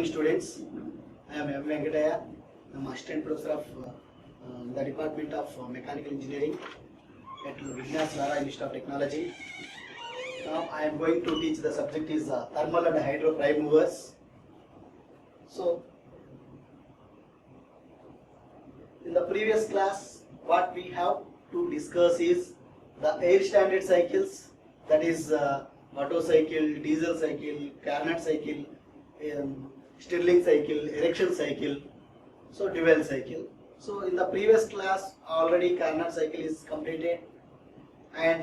morning, students. I am M. Venkataya. I am Assistant Professor of the Department of Mechanical Engineering at Vignaswara Institute of Technology. Now I am going to teach the subject is thermal and hydro prime movers. So, in the previous class, what we have to discuss is the air standard cycles, that is Otto cycle, diesel cycle, Carnot cycle, Stirling cycle, erection cycle, so dual cycle. So in the previous class already Carnot cycle is completed and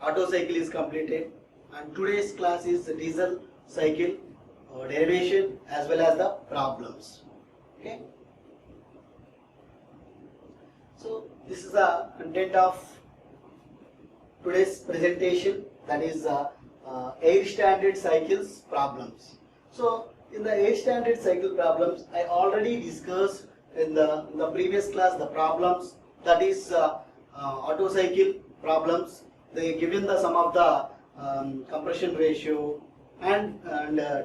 Otto cycle is completed, and today's class is diesel cycle derivation as well as the problems. Okay. So this is the content of today's presentation, that is air standard cycles problems. So in the air standard cycle problems, I already discussed in the previous class the problems, that is Otto cycle problems. They given the sum of the compression ratio and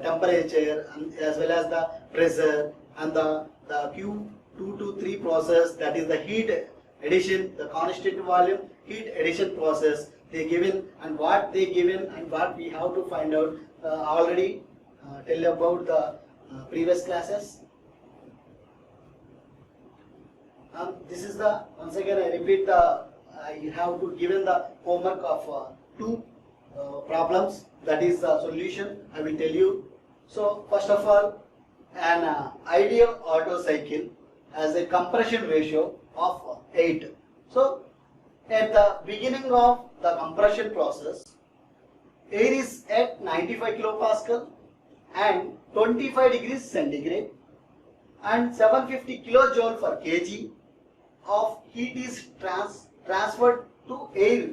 temperature and as well as the pressure and the Q2 to 3 process, that is the heat addition, the constant volume heat addition process they given, and what they given and what we have to find out already tell about the previous classes. This is the, once again I repeat, I have to given the homework of two problems, that is the solution I will tell you. So first of all, an ideal Otto cycle has a compression ratio of 8. So at the beginning of the compression process, air is at 95 kilopascal and 25 degrees centigrade and 750 kilojoule per kg of heat is transferred to air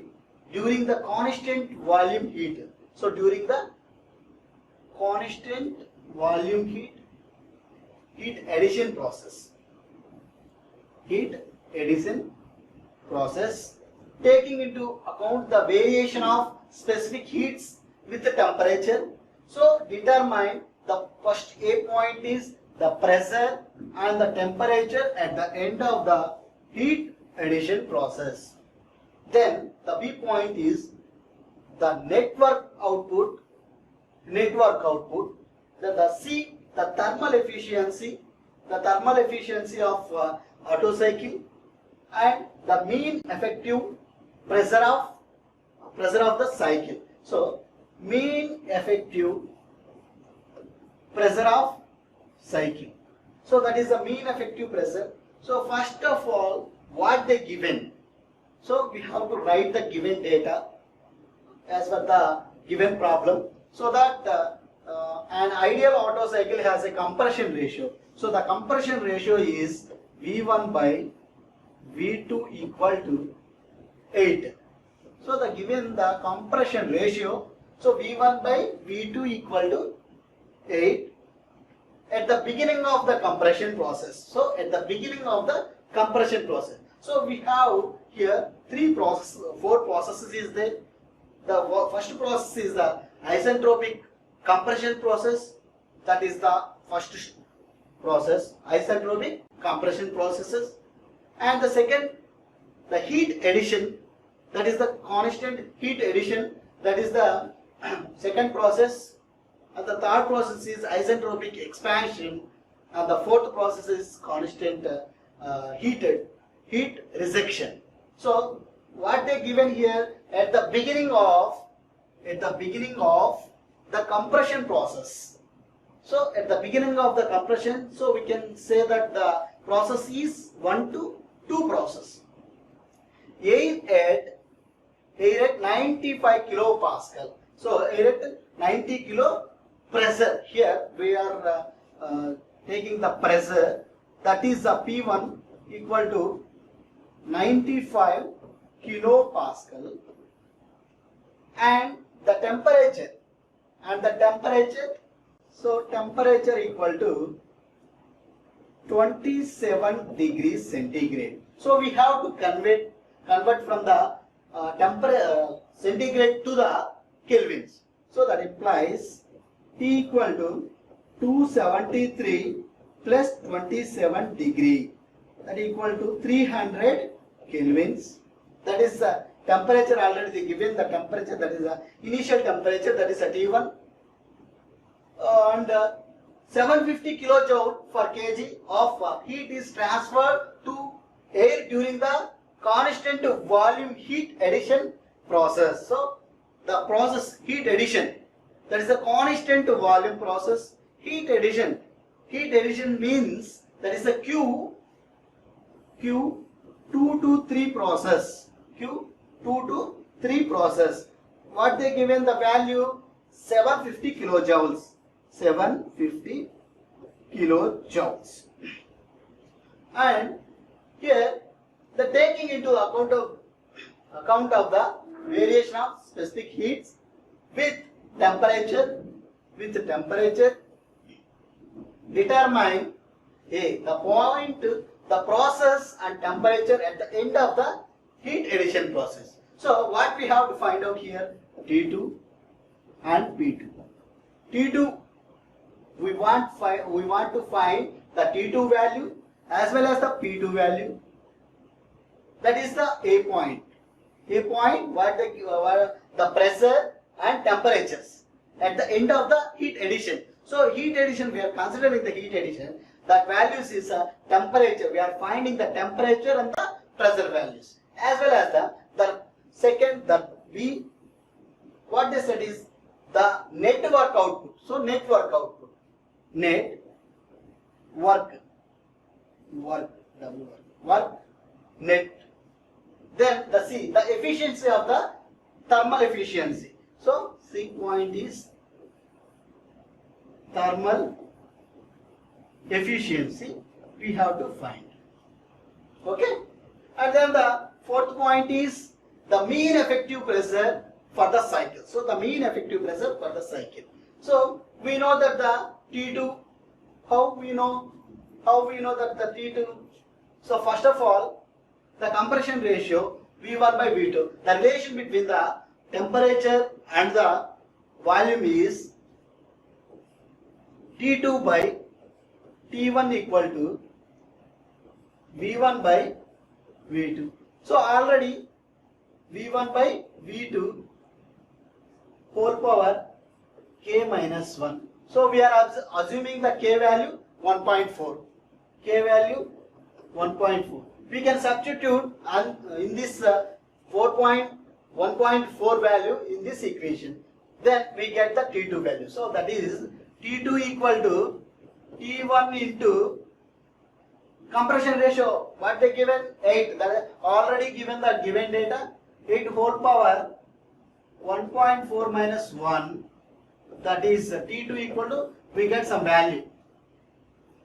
during the constant volume heat. So during the constant volume heat addition process. Taking into account the variation of specific heats with the temperature. So determine the first A point is the pressure and the temperature at the end of the heat addition process. Then the B point is the network output. Then the C, the thermal efficiency of Otto cycle, and the mean effective pressure of the cycle. So mean effective pressure of cycle. So that is the mean effective pressure. So first of all, what they given. So we have to write the given data as per the given problem, so that an ideal Otto cycle has a compression ratio. So the compression ratio is V1 by V2 equal to 8. So the given the compression ratio, so V1 by V2 equal to 8 at the beginning of the compression process. So at the beginning of the compression process. So we have here four processes is there. The first process is the isentropic compression process, that is the first process, isentropic compression processes. And the second, the heat addition, that is the constant heat addition, that is the second process. And the third process is isentropic expansion, and the fourth process is constant heat rejection. So what they given here at the beginning of the compression process. So at the beginning of the compression, so we can say that the process is 1 to 2 process. Air at 95 kilopascal. So air at 90 kilo pressure. Here we are taking the pressure, that is the P1 equal to 95 kilopascal, and the temperature so temperature equal to 27 degrees centigrade. So we have to convert from the centigrade to the kelvins. So that implies T equal to 273 plus 27 degree, that equal to 300 kelvins. That is the temperature already given, the temperature, that is the initial temperature, that is at T1, and 750 kilojoule per kg of heat is transferred to air during the constant volume heat addition process. So the process heat addition, that is the constant volume process heat addition. Heat addition means that is the Q2 to 3 process. Q2 to 3 process. What they given the value? 750 kilojoules. 750 kilojoules. And here the taking into account of the variation of specific heats with temperature determine the point, the process and temperature at the end of the heat addition process. So what we have to find out here, T2 and P2. T2, we want to find the T2 value as well as the P2 value. That is the A point. A point what the pressure and temperatures at the end of the heat addition. So heat addition, we are considering the heat addition. That values is temperature. We are finding the temperature and the pressure values, as well as the second, the B. What they said is the net work output. So net work output, net work net. Then the C, the efficiency of the thermal efficiency. So C point is thermal efficiency we have to find. Okay, and then the fourth point is the mean effective pressure for the cycle. So the mean effective pressure for the cycle. So we know that the T2, how we know that the T2. So first of all, the compression ratio V1 by V2, the relation between the temperature and the volume is T2 by T1 equal to V1 by V2. So already V1 by V2 whole power K minus 1. So we are assuming the K value 1.4. K value 1.4. We can substitute in this 1.4 value in this equation. Then we get the T2 value. So that is T2 equal to T1 into compression ratio. What they given? 8. That is already given the given data. 8 whole power 1.4 minus 1. That is T2 equal to, we get some value.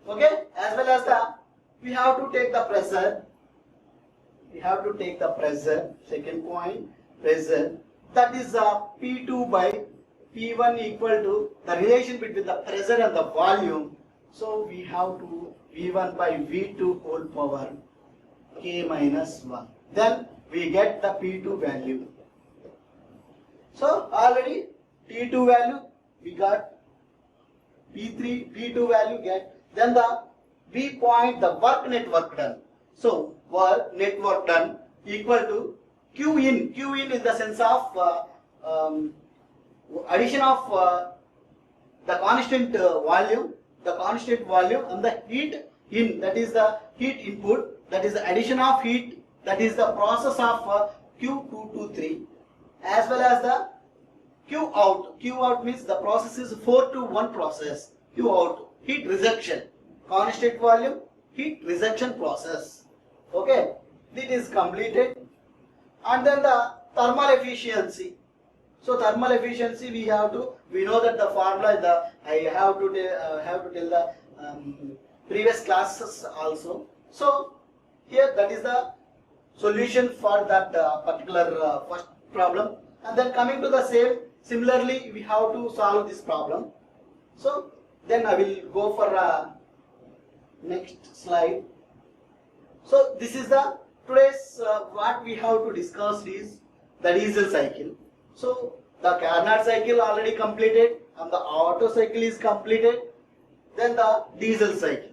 Okay, as well as we have to take the pressure. We have to take the pressure. Second point, pressure. That is P2 by P1 equal to the relation between the pressure and the volume. So we have to V1 by V2 whole power K minus 1. Then we get the P2 value. So already T2 value we got, P2 value get. Then the B point, the work net work done. So work net work done equal to Q in. Q in the sense of addition of the constant volume, and the heat in, that is the heat input, that is the addition of heat, that is the process of Q2 to 3, as well as the Q out. Q out means the process is 4 to 1 process. Q out, heat rejection, constant volume, heat rejection process. Okay, it is completed. And then the thermal efficiency. So thermal efficiency we know that the formula is I have to tell the previous classes also. So here that is the solution for that particular first problem. And then coming to the same, similarly we have to solve this problem. So then I will go for next slide. So this is the today's what we have to discuss is the diesel cycle. So the Carnot cycle already completed and the Otto cycle is completed. Then the diesel cycle.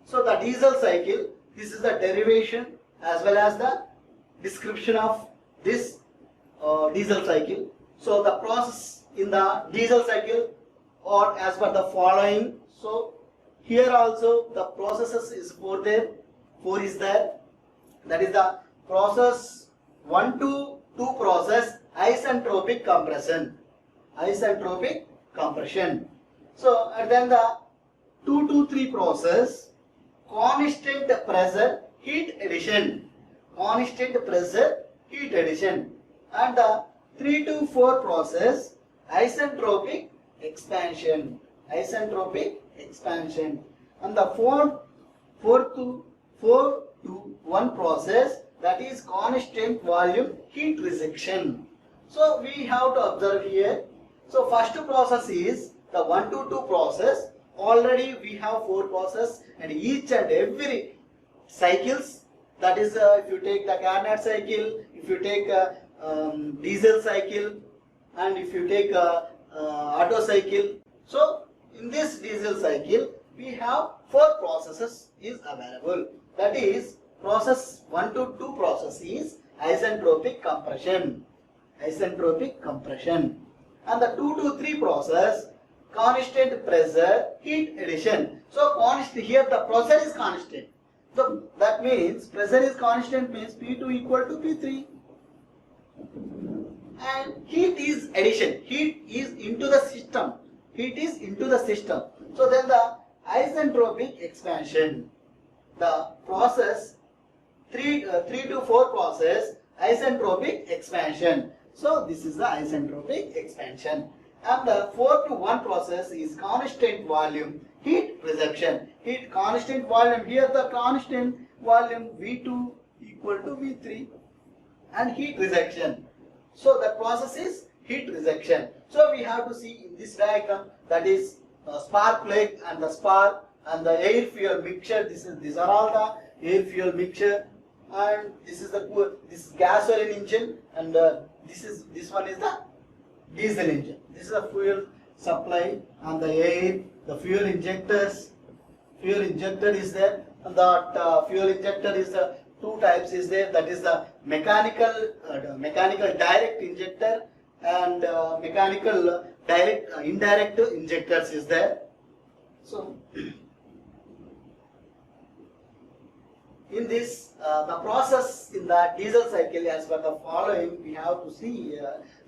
So the diesel cycle, this is the derivation as well as the description of this diesel cycle. So the process in the diesel cycle or as per the following. So here also the processes is 4 there, 4 is there. That is the process 1 to 2 process isentropic compression. Isentropic compression. So and then the 2 to 3 process constant pressure heat addition. Constant pressure heat addition. And the 3 to 4 process isentropic expansion. Isentropic expansion. And the 4 to 1 process, that is constant volume heat rejection. So we have to observe here. So first process is the 1 to 2 process. Already we have 4 process and each and every cycles, that is if you take the Carnot cycle, if you take diesel cycle, and if you take Otto cycle. So in this diesel cycle we have 4 processes is available. That is process 1 to 2 process is isentropic compression. Isentropic compression. And the 2 to 3 process constant pressure heat addition. So constant, here the pressure is constant. So that means pressure is constant means P2 equal to P3. And heat is addition. Heat is into the system. Heat is into the system. So then the isentropic expansion. The process 3 to 4 process isentropic expansion. So this is the isentropic expansion. And the 4 to 1 process is constant volume heat rejection. Heat constant volume, here the constant volume V2 equal to V3 and heat rejection. So the process is heat rejection. So we have to see in this diagram, that is spark plug and the spark and the air fuel mixture. These are all the air fuel mixture, and this is gasoline engine, and this one is the diesel engine. This is the fuel supply and the air, the fuel injectors. Fuel injector is there, and that fuel injector is the 2 types is there. That is the mechanical direct injector and mechanical indirect injectors is there. So in this the process in the diesel cycle as per the following we have to see.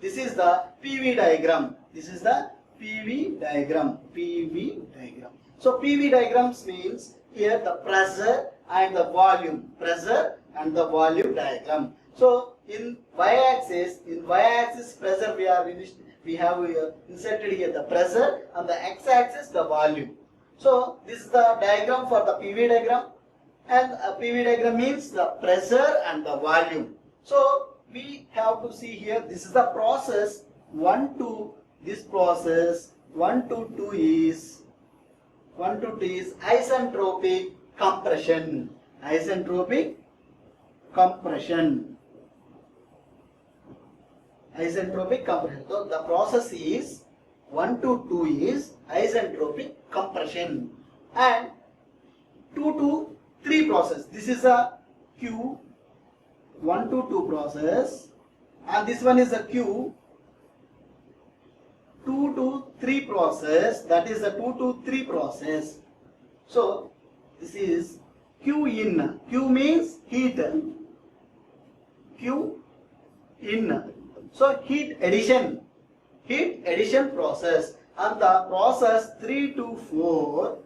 This is the PV diagram. This is the PV diagram. PV diagram. So PV diagrams means here the pressure and the volume. Pressure and the volume diagram. So in y-axis pressure we have inserted here the pressure, and the x-axis the volume. So this is the diagram for the PV diagram, and a PV diagram means the pressure and the volume. So we have to see here, this is the process 1 to this process 1 to 2 is isentropic compression. Isentropic compression. Isentropic compression. So the process is 1 to 2 is isentropic compression, and 2 to 3 process. This is a Q 1 to 2 process, and this one is a Q 2 to 3 process. That is a 2 to 3 process. So this is Q in. Q means heat. Q in. So heat addition process, and the process 3 to 4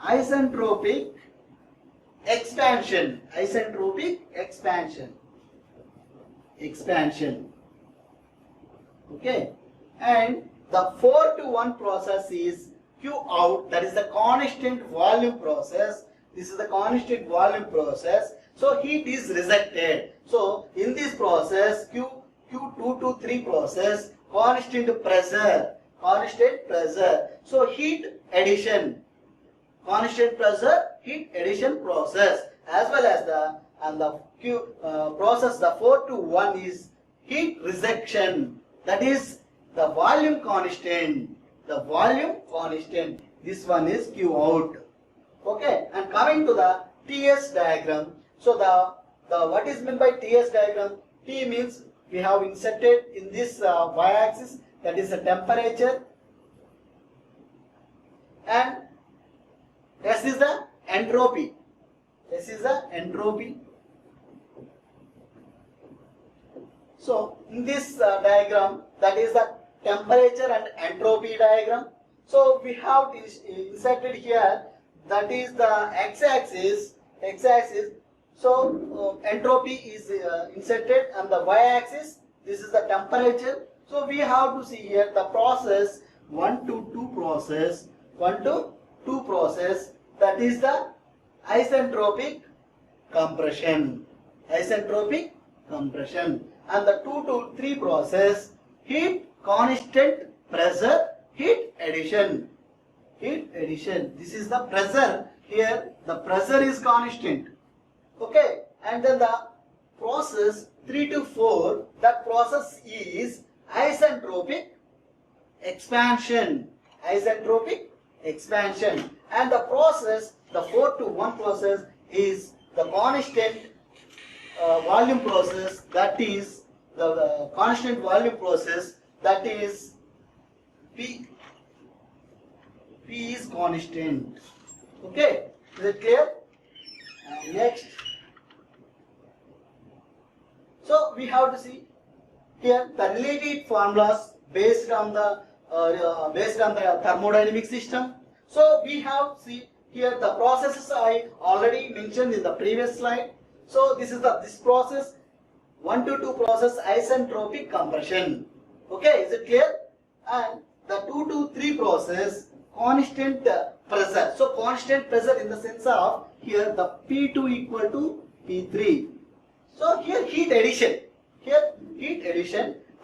isentropic expansion. Isentropic expansion. Okay, and the 4 to 1 process is Q out, that is the constant volume process. This is the constant volume process. So heat is rejected. So in this process Q2 to 3 process constant pressure. So heat addition, constant pressure heat addition process, as well as the process the 4 to 1 is heat rejection. That is the volume constant. this one is Q out. Okay, and coming to the TS diagram. So the what is meant by TS diagram? T means we have inserted in this y-axis, that is the temperature, and S is the entropy. S is the entropy. So in this diagram, that is the temperature and entropy diagram. So we have inserted here, that is the x-axis. So entropy is inserted, and the y-axis, this is the temperature. So we have to see here the process 1 to 2 process, that is the isentropic compression. And the 2 to 3 process, heat constant pressure, heat addition. This is the pressure. Here the pressure is constant. Okay, and then the process 3 to 4, that process is isentropic expansion. And the process, the 4 to 1 process, is the constant volume process, that is the constant volume process, that is P is constant. Okay, is it clear? Next, so we have to see here the related formulas based on the thermodynamic system. So we have see here the processes I already mentioned in the previous slide. So this is this process 1 to 2 process isentropic compression. Okay, is it clear? And the 2 to 3 process constant pressure. So constant pressure in the sense of here the P2 equal to P3. So here heat addition.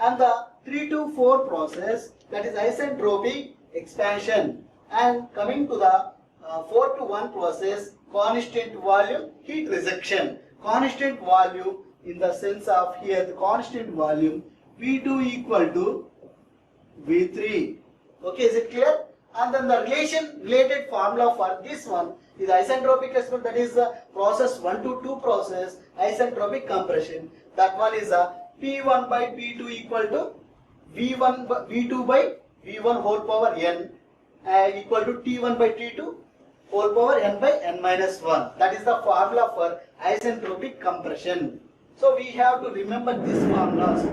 And the 3 to 4 process, that is isentropic expansion. And coming to the 4 to 1 process, constant volume, heat rejection. Constant volume in the sense of here the constant volume V2 equal to V3. Okay, is it clear? And then the related formula for this one is isentropic expansion, that is the process 1 to 2 process isentropic compression. That one is P1 by P2 equal to V2 by V1 whole power n equal to T1 by T2 whole power n by n minus 1. That is the formula for isentropic compression. So we have to remember these formulas,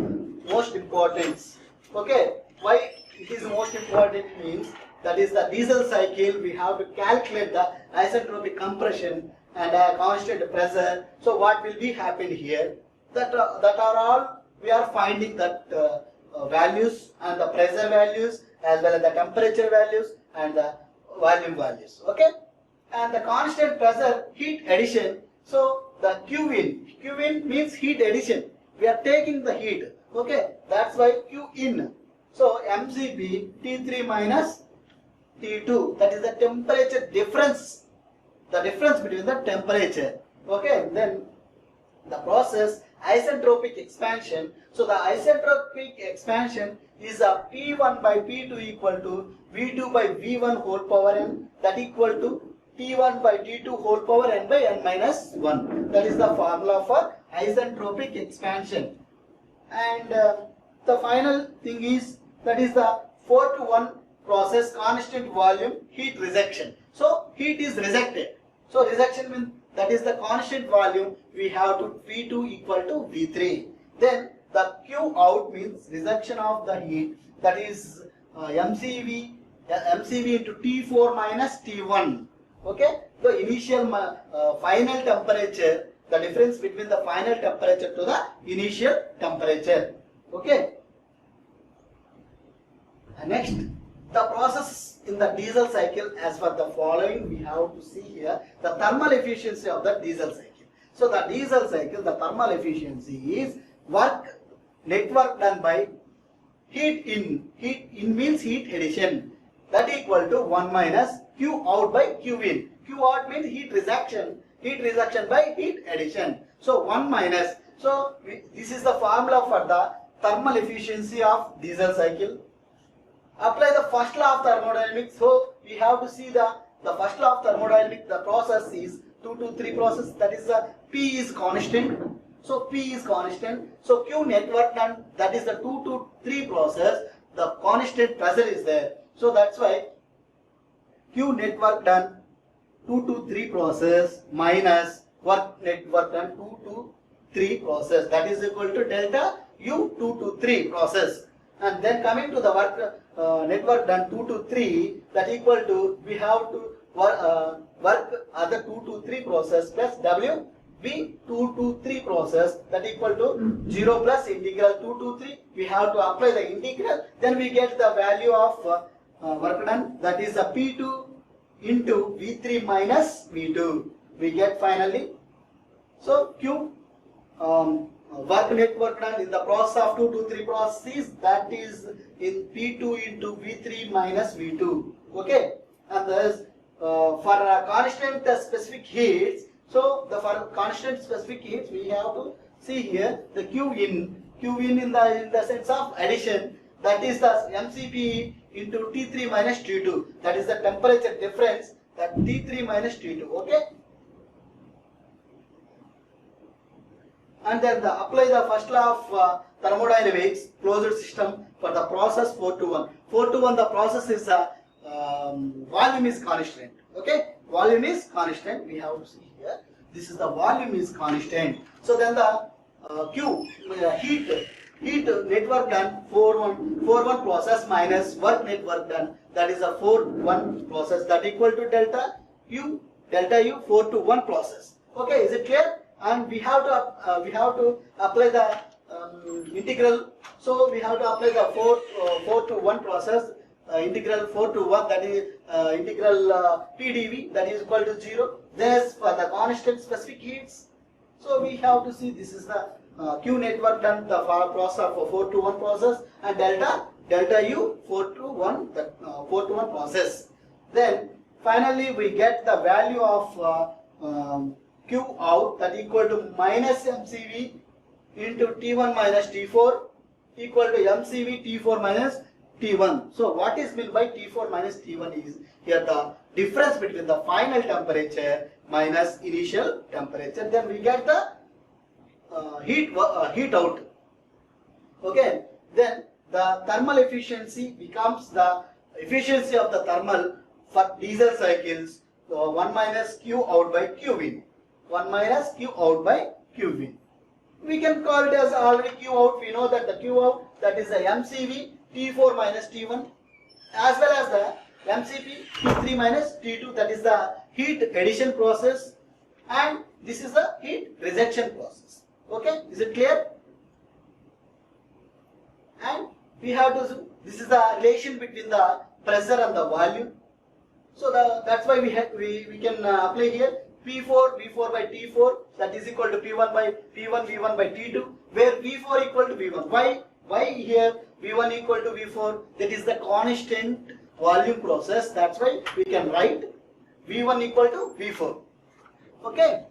most important. Okay, why it is most important means, that is the diesel cycle, we have to calculate the isentropic compression and constant pressure. So what will be happened here? That are all we are finding that values, and the pressure values as well as the temperature values and the volume values. Okay, and the constant pressure heat addition. So the Q in means heat addition. We are taking the heat. Okay, that's why Q in. So mCp T3 minus T2, that is the temperature difference. The difference between the temperature. Okay, then the process isentropic expansion. So the isentropic expansion is a P1 by P2 equal to V2 by V1 whole power n, that equal to T1 by T2 whole power n by n minus 1. That is the formula for isentropic expansion. And the final thing is, that is the 4 to 1 process constant volume heat rejection. So heat is rejected. So rejection means, that is the constant volume, we have to V2 equal to V3. Then the Q out means rejection of the heat, that is MCV into T4 minus T1. Okay, the initial final temperature, the difference between the final temperature to the initial temperature. Okay. And next, the process in the diesel cycle, as per the following, we have to see here the thermal efficiency of the diesel cycle. So the diesel cycle, the thermal efficiency is net work done by heat in. Heat in means heat addition, that equal to 1 minus Q out by Q in. Q out means heat rejection by heat addition. So 1 minus. So this is the formula for the thermal efficiency of diesel cycle. Apply the first law of thermodynamics. So we have to see the first law of thermodynamics. The process is 2 to 3 process, that is the P is constant. So P is constant. So Q net work done, that is the 2 to 3 process, the constant pressure is there. So that's why Q net work done 2 to 3 process minus work net work done 2 to 3 process, that is equal to delta U 2 to 3 process. And then coming to the work network done 2 to 3, that equal to, we have to work other 2 to 3 process plus W V 2 to 3 process, that equal to 0 plus integral 2 to 3. We have to apply the integral, then we get the value of work done, that is the P2 into V3 minus V2. We get finally. So Q work net work done in the process of 2 to 3 processes, that is in P2 into V3 minus V2. Okay, and thus for constant specific heats, so for constant specific heats we have to see here the Q in in the sense of addition, that is the MCP into T3 minus T2, that is the temperature difference, that T3 minus T2. Okay, and then apply the first law of thermodynamics, closed system for the process 4 to 1. 4 to 1, the process is volume is constant. Okay, volume is constant. We have to see here. This is the volume is constant. So then the Q heat network done 4-1 process minus work network done, that is a 4-1 process, that equal to delta U 4 to 1 process. Okay, is it clear? And we have to apply the integral. So we have to apply the 4 to 1 process, integral 4 to 1, that is integral PdV, that is equal to 0. This for the constant specific heats. So we have to see this is the Q network done, the process of 4 to 1 process, and delta U 4 to 1, the 4 to 1 process. Then finally we get the value of Q out, that equal to minus MCV into T1 minus T4 equal to MCV T4 minus T1. So what is meant by T4 minus T1 is here the difference between the final temperature minus initial temperature. Then we get the heat out. Okay. Then the thermal efficiency becomes the efficiency of the thermal for diesel cycles, 1 minus Q out by Q in. 1 minus Q out by Q in. We can call it as already Q out. We know that the Q out, that is the MCV T4 minus T1, as well as the MCP T3 minus T2, that is the heat addition process, and this is the heat rejection process. Okay, is it clear? And we have to, this is the relation between the pressure and the volume. So that's why we can apply here P4 V4 by T4, that is equal to P1 by P1 V1 by T2, where V4 equal to V1. Why here V1 equal to V4? That is the constant volume process. That's why we can write V1 equal to V4. Okay,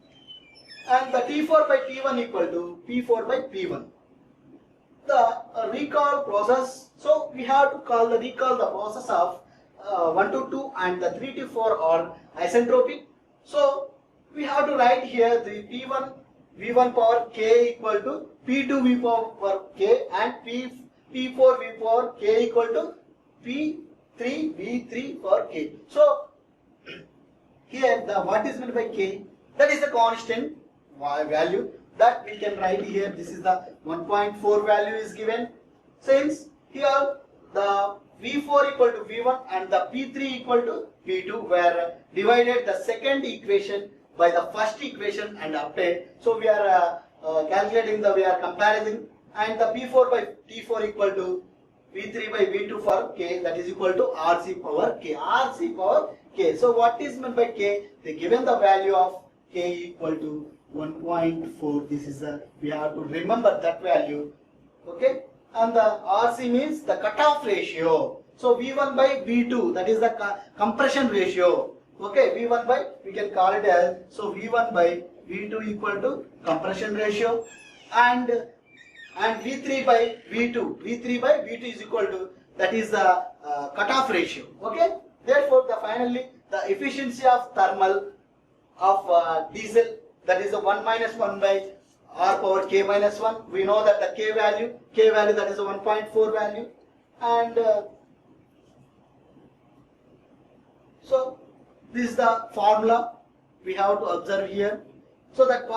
and the T4 by T1 equal to P4 by P1. The recall process. So we have to recall the process of 1 to 2 and the 3 to 4 are isentropic. So we have to write here the P1 V1 power K equal to P2 V power K and P4 V power K equal to P3 V3 power K. So here the what is meant by K? That is the constant value that we can write here. This is the 1.4 value is given. Since here the V4 equal to V1 and the P3 equal to P2 were divided the second equation by the first equation and obtained. So we are calculating we are comparing, and the P4 by T4 equal to V3 by V2 for K, that is equal to RC power K. RC power K. So what is meant by K? They given the value of K equal to 1.4. This is we have to remember that value. Okay, and the RC means the cutoff ratio. So V1 by V2, that is the compression ratio. Okay, V1 by, we can call it as, so V1 by V2 equal to compression ratio, and V3 by V2 is equal to, that is the cutoff ratio. Okay, therefore the final finally the efficiency of thermal of diesel, that is the 1 minus 1 by r power k minus 1. We know that the k value that is a 1.4 value, and so this is the formula we have to observe here. So that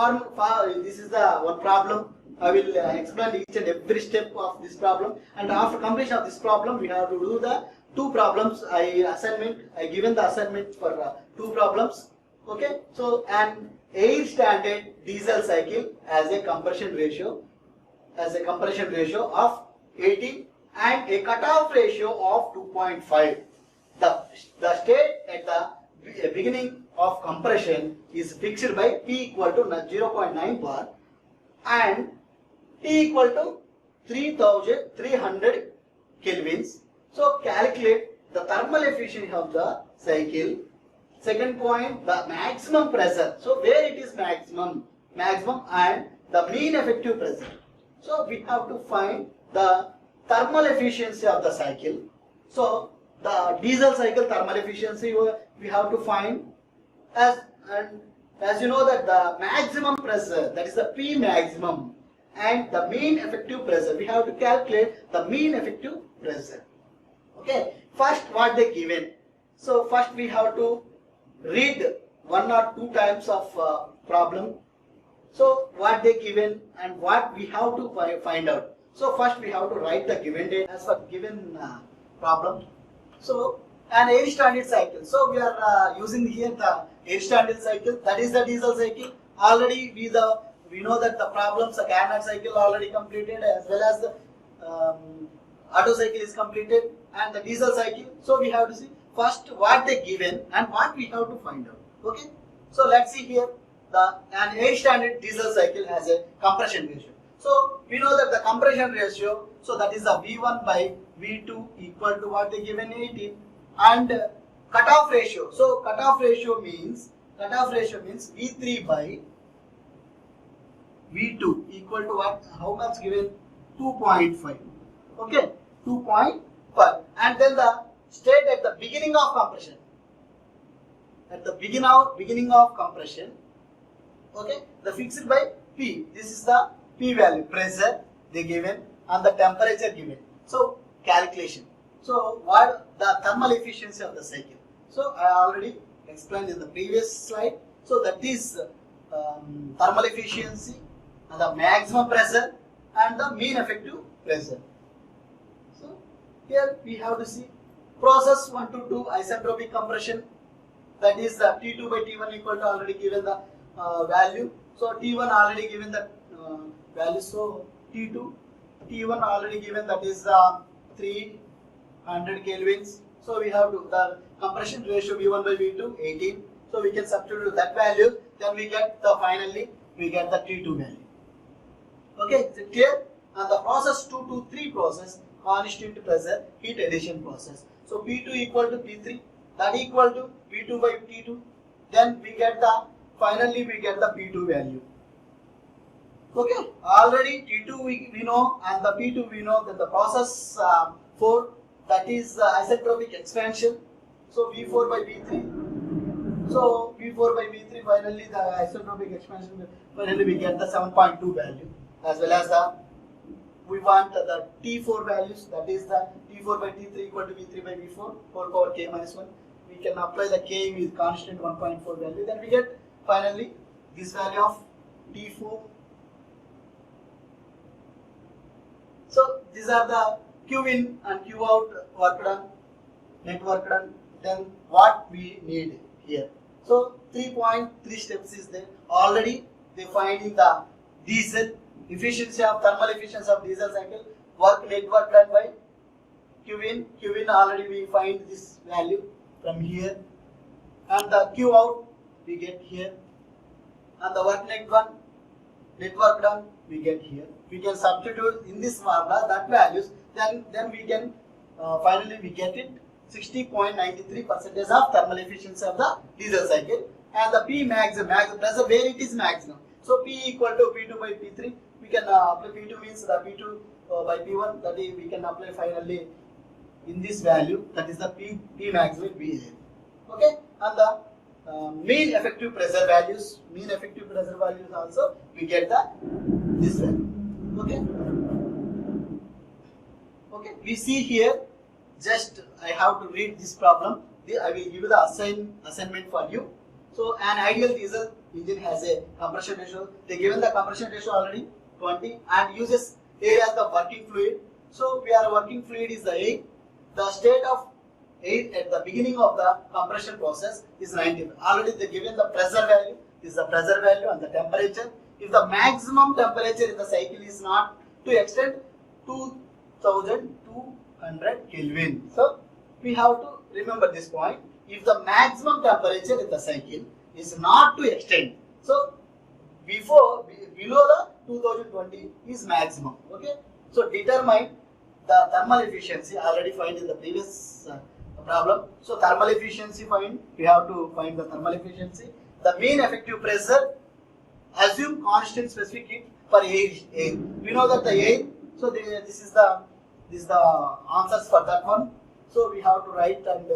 this is the one problem. I will explain each and every step of this problem, and after completion of this problem we have to do the two problems. I given the assignment for two problems. Okay, so an air standard diesel cycle has a compression ratio of 18 and a cutoff ratio of 2.5. The state at the beginning of compression is fixed by P equal to 0.9 bar and T equal to 3300 kelvins. So calculate the thermal efficiency of the cycle. Second point, the maximum pressure. So where it is maximum and the mean effective pressure. So we have to find the thermal efficiency of the cycle. So the diesel cycle thermal efficiency we have to find as you know that the maximum pressure, that is the P maximum, and the mean effective pressure, we have to calculate the mean effective pressure. Okay, first what they given. So first we have to read one or two times of problem. So what they given and what we have to find out. So first we have to write the given data as per given problem. So an air standard cycle. So we are using here the air standard cycle, that is the diesel cycle. Already we know that the problems, the Carnot cycle already completed, as well as the Otto cycle is completed, and the diesel cycle. So we have to see first what they given and what we have to find out. Okay, so let's see here. An air standard diesel cycle has a compression ratio. So we know that the compression ratio, so that is the V1 by V2 equal to what they given 18, and cutoff ratio. So cutoff ratio means V3 by V2 equal to what? How much given? 2.5. Okay, 2.5. And then the state at the beginning of compression. At the beginning of compression. Okay, the fixed by P. This is the P value, pressure they given and the temperature given. So calculation. So what the thermal efficiency of the cycle. So I already explained in the previous slide. So that is thermal efficiency and the maximum pressure and the mean effective pressure. So here we have to see process 1 to 2 isentropic compression, that is the T2 by T1 equal to already given the value. So T1 already given the value. So T1 already given, that is 300 kelvins. So we have to the compression ratio V1 by V2 18. So we can substitute that value. Then we get the finally we get the T2 value. Okay, is it clear? And the process 2 to 3 process, constant pressure heat addition process. So P2 equal to P3, that equal to P2 by T2. Then we get the finally we get the P2 value. Okay, already T2 we know and the P2 we know that the process 4, that is isentropic expansion. So V4 by V3. So V4 by V3 finally the isentropic expansion, finally we get the 7.2 value, as well as the we want the T4 values, that is the T4 by T3 equal to V3 by V4 whole power k minus 1. We can apply the k with constant 1.4 value. Then we get finally this value of T4. So these are the Q in and Q out work done, net work done. Then what we need here. So 3.3 steps is there. Already they finding the diesel efficiency of thermal efficiency of diesel cycle, work net work done by Q in. Q in already we find this value from here, and the Q out we get here, and the work net work done we get here. We can substitute in this formula that values, then we can finally we get it 60.93% of thermal efficiency of the diesel cycle, and the P maximum pressure where it is maximum. So P equal to P2 by P3. We can apply P2 means the P2 by P1, that is we can apply finally in this value, that is the P maximum we have. mean effective pressure values. Mean effective pressure values also we get the this value. Okay. Okay. We see here. Just I have to read this problem. I will give you the assignment for you. So an ideal diesel engine has a compression ratio. They given the compression ratio already 20 and uses air as the working fluid. So we are working fluid is the air. The state of air at the beginning of the compression process is 90. Already they given the pressure value. This is the pressure value and the temperature. If the maximum temperature in the cycle is not to extend 2200 Kelvin. So we have to remember this point. If the maximum temperature in the cycle is not to extend, so below the 2020 is maximum. Okay. So determine the thermal efficiency. Already find in the previous problem. So thermal efficiency find. We have to find the thermal efficiency. The mean effective pressure. Assume constant specific heat for air. We know that the air. So this is the answers for that one. So we have to write and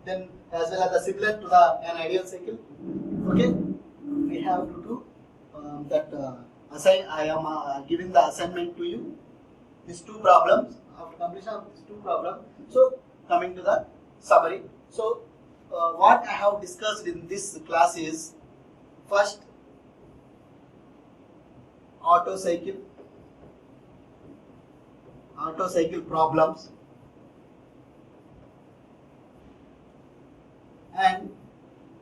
then as well as the similar to an ideal cycle. Okay. We have to do that. I am giving the assignment to you. These two problems. After completion of these two problems. So coming to the summary. So what I have discussed in this class is first auto cycle problems and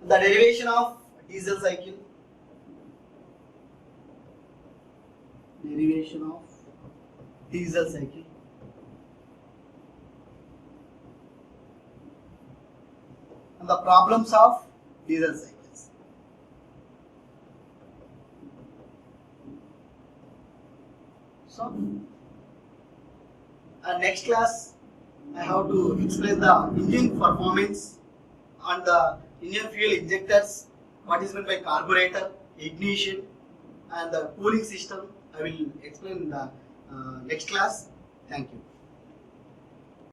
the derivation of diesel cycle, and the problems of diesel cycles. So next class I have to explain the engine performance and the engine fuel injectors, what is meant by carburetor, ignition and the cooling system. I will explain in the next class. Thank you.